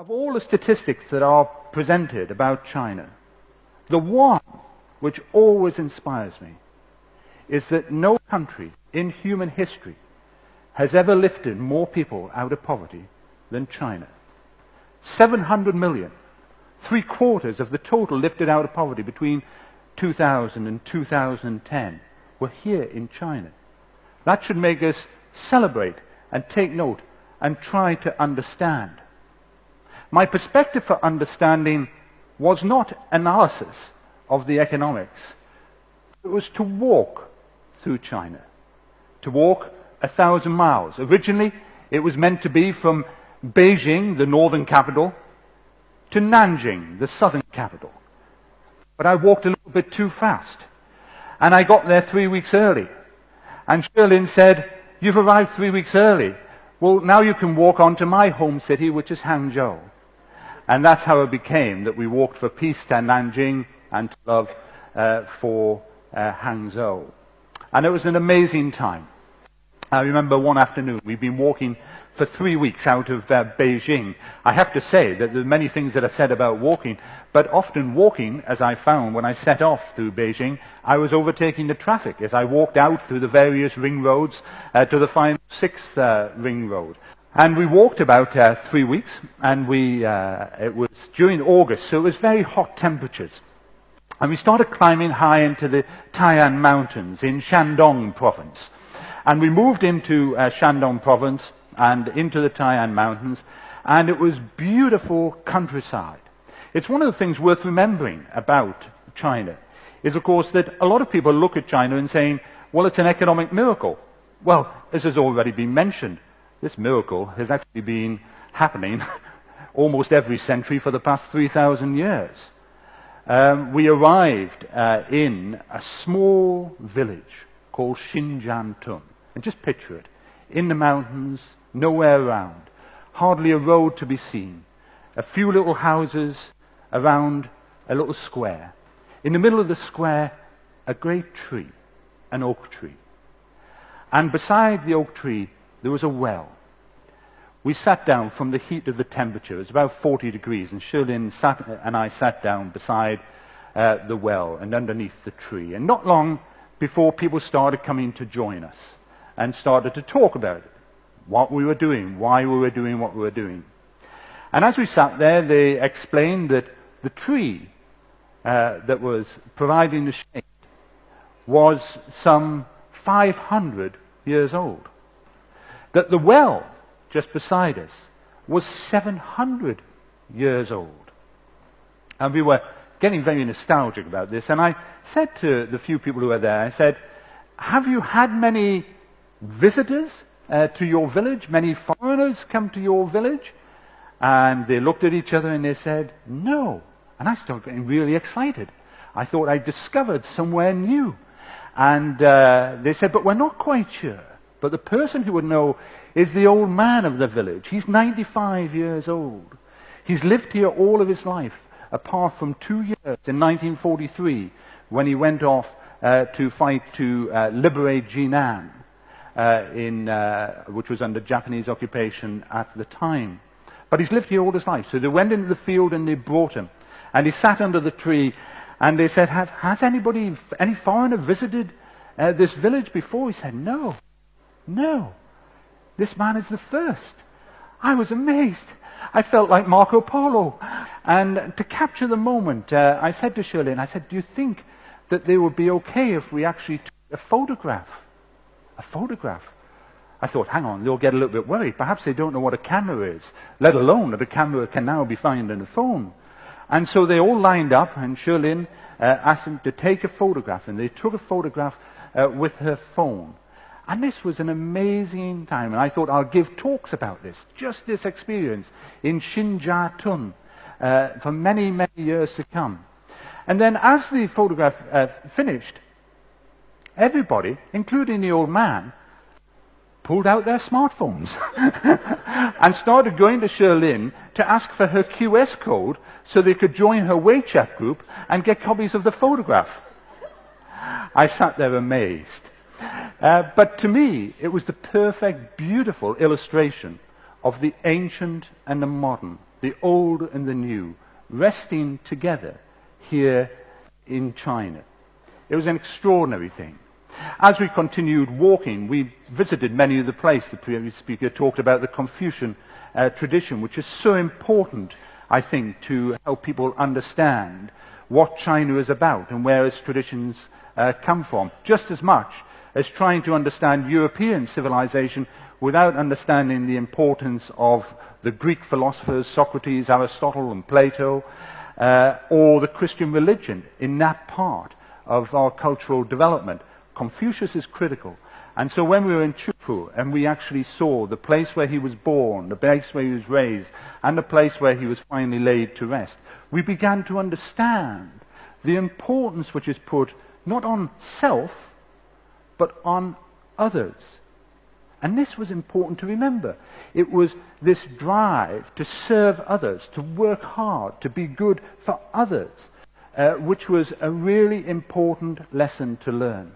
Of all the statistics that are presented about China, the one which always inspires me is that no country in human history has ever lifted more people out of poverty than China. 700 million, 3/4 of the total lifted out of poverty between 2000 and 2010 were here in China. That should make us celebrate and take note and try to understand. My perspective for understanding was not analysis of the economics. It was to walk through China, to walk 1,000 miles. Originally, it was meant to be from Beijing, the northern capital, to Nanjing, the southern capital. But I walked a little bit too fast, and I got there 3 weeks early. And Shirlin said, "You've arrived 3 weeks early. Well, now you can walk on to my home city, which is Hangzhou." And that's how it became, that we walked for peace to Nanjing and to love for Hangzhou. And it was an amazing time. I remember one afternoon, we'd been walking for 3 weeks out of Beijing. I have to say that there are many things that are said about walking, but often walking, as I found when I set off through Beijing, I was overtaking the traffic as I walked out through the various ring roads to the final 6th ring road. And we walked about 3 weeks, and it was during August, so it was very hot temperatures. And we started climbing high into the Taiyan Mountains in Shandong province. And we moved into Shandong province and into the Taiyan Mountains, and it was beautiful countryside. It's one of the things worth remembering about China, is of course that a lot of people look at China and saying, well, it's an economic miracle. Well, as has already been mentioned, this miracle has actually been happening almost every century for the past 3,000 years. We arrived in a small village called Xinjiantun. And just picture it. In the mountains, nowhere around, hardly a road to be seen, a few little houses around a little square. In the middle of the square, a great tree, an oak tree. And beside the oak tree, there was a well. We sat down from the heat of the temperature. It was about 40 degrees, and Shirlin and I sat down beside the well and underneath the tree. And not long before people started coming to join us and started to talk about it, what we were doing, why we were doing what we were doing. And as we sat there, they explained that the tree that was providing the shade was some 500 years old. That the well just beside us was 700 years old. And we were getting very nostalgic about this. And I said to the few people who were there, I said, have you had many visitors to your village? Many foreigners come to your village? And they looked at each other and they said, no. And I started getting really excited. I thought I discovered somewhere new. And they said, but we're not quite sure. But the person who would know is the old man of the village. He's 95 years old. He's lived here all of his life, apart from 2 years in 1943, when he went off to fight to liberate Jinan, which was under Japanese occupation at the time. But he's lived here all his life. So they went into the field and they brought him. And he sat under the tree, and they said, has anybody, any foreigner visited this village before? He said, no. This man is the first. I was amazed. I felt like Marco Polo. And to capture the moment, I said to Shirley, I said, do you think that they would be okay if we actually took a photograph? A photograph? I thought, hang on, they'll get a little bit worried. Perhaps they don't know what a camera is, let alone that a camera can now be found in a phone. And so they all lined up, and Shirley asked them to take a photograph, and they took a photograph with her phone. And this was an amazing time, and I thought I'll give talks about this, just this experience in Xinjiantun for many, many years to come. And then as the photograph finished, everybody, including the old man, pulled out their smartphones and started going to Shirlin to ask for her QS code so they could join her WeChat group and get copies of the photograph. I sat there amazed. But to me, it was the perfect, beautiful illustration of the ancient and the modern the old and the new, resting together here in China. It was an extraordinary thing. As we continued walking, we visited many of the places. The previous speaker talked about the Confucian tradition, which is so important, I think, to help people understand what China is about and where its traditions come from, just as much as trying to understand European civilization without understanding the importance of the Greek philosophers, Socrates, Aristotle, and Plato, or the Christian religion in that part of our cultural development. Confucius is critical. And so when we were in Chufu and we actually saw the place where he was born, the place where he was raised, and the place where he was finally laid to rest, we began to understand the importance which is put not on self, but on others. And this was important to remember. It was this drive to serve others, to work hard, to be good for others, which was a really important lesson to learn.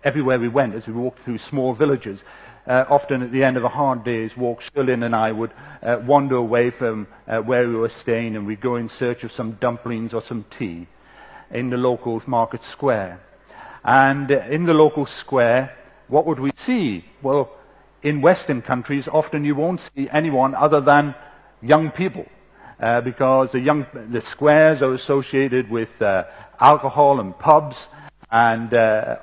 Everywhere we went, as we walked through small villages, often at the end of a hard day's walk, Shirlin and I would wander away from where we were staying, and we'd go in search of some dumplings or some tea in the local market square. And in the local square, what would we see? Well, in Western countries, often you won't see anyone other than young people, because the squares are associated with alcohol and pubs, and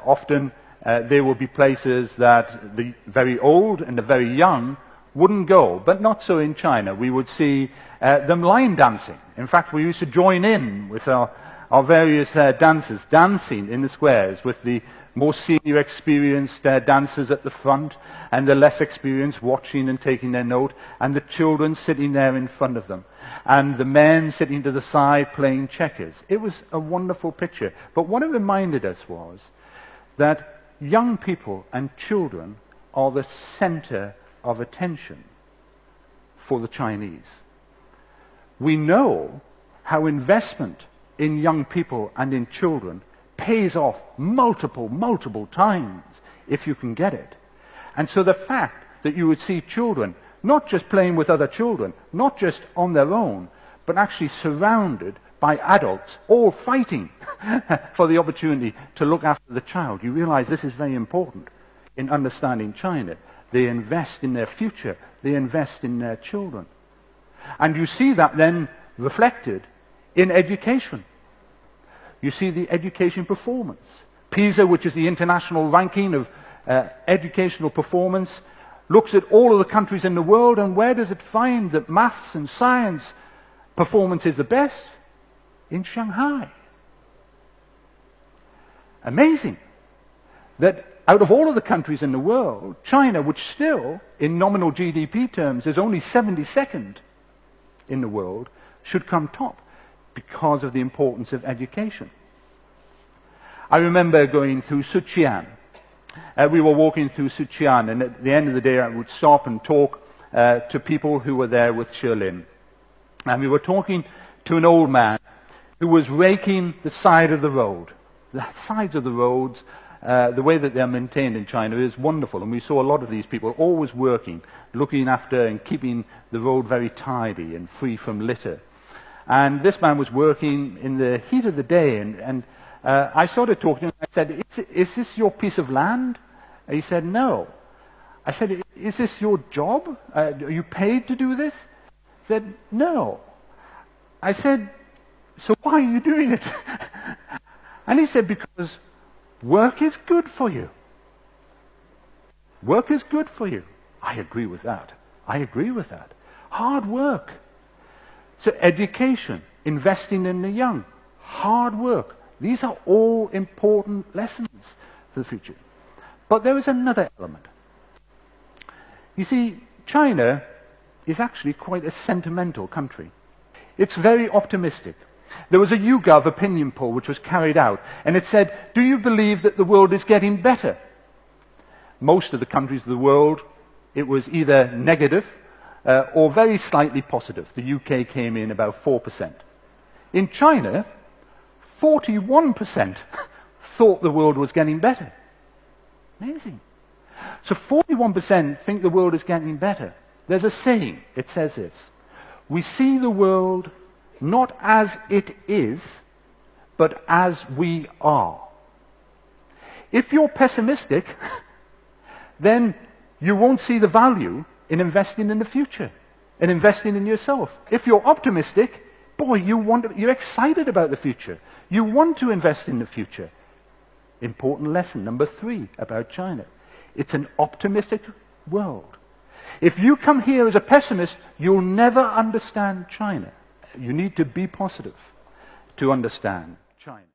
often there will be places that the very old and the very young wouldn't go, but not so in China. We would see them line dancing. In fact, we used to join in with our various dancers, dancing in the squares with the more senior experienced dancers at the front, and the less experienced watching and taking their note, and the children sitting there in front of them, and the men sitting to the side playing checkers. It was a wonderful picture. But what it reminded us was that young people and children are the center of attention for the Chinese. We know how investment in young people and in children pays off multiple times if you can get it. And so the fact that you would see children not just playing with other children, not just on their own, but actually surrounded by adults, all fighting for the opportunity to look after the child. You realize this is very important in understanding China. They invest in their future. They invest in their children. And you see that then reflected in education. You see the education performance. PISA, which is the international ranking of educational performance, looks at all of the countries in the world, and where does it find that maths and science performance is the best? In Shanghai. Amazing that out of all of the countries in the world, China, which still, in nominal GDP terms, is only 72nd in the world, should come top because of the importance of education. I remember going through Suqian. We were walking through Suqian, and at the end of the day I would stop and talk to people who were there with Shirlin. And we were talking to an old man who was raking the side of the road. The sides of the roads, the way that they're maintained in China is wonderful, and we saw a lot of these people always working, looking after and keeping the road very tidy and free from litter. And this man was working in the heat of the day, and I started talking to him. I said, is this your piece of land? And he said, no. I said, is this your job? Are you paid to do this? He said, no. I said, so why are you doing it? And he said, because work is good for you. Work is good for you. I agree with that. I agree with that. Hard work. So education, investing in the young, hard work. These are all important lessons for the future. But there is another element. You see, China is actually quite a sentimental country. It's very optimistic. There was a YouGov opinion poll which was carried out, and it said, do you believe that the world is getting better? Most of the countries of the world, it was either negative or very slightly positive. The UK came in about 4%. In China, 41% thought the world was getting better. Amazing. So 41% think the world is getting better. There's a saying, it says this: we see the world not as it is, but as we are. If you're pessimistic, then you won't see the value in investing in the future and investing in yourself. If you're optimistic, boy, you're excited about the future. You want to invest in the future. Important lesson number 3 about China. It's an optimistic world. If you come here as a pessimist, you'll never understand China. You need to be positive to understand China.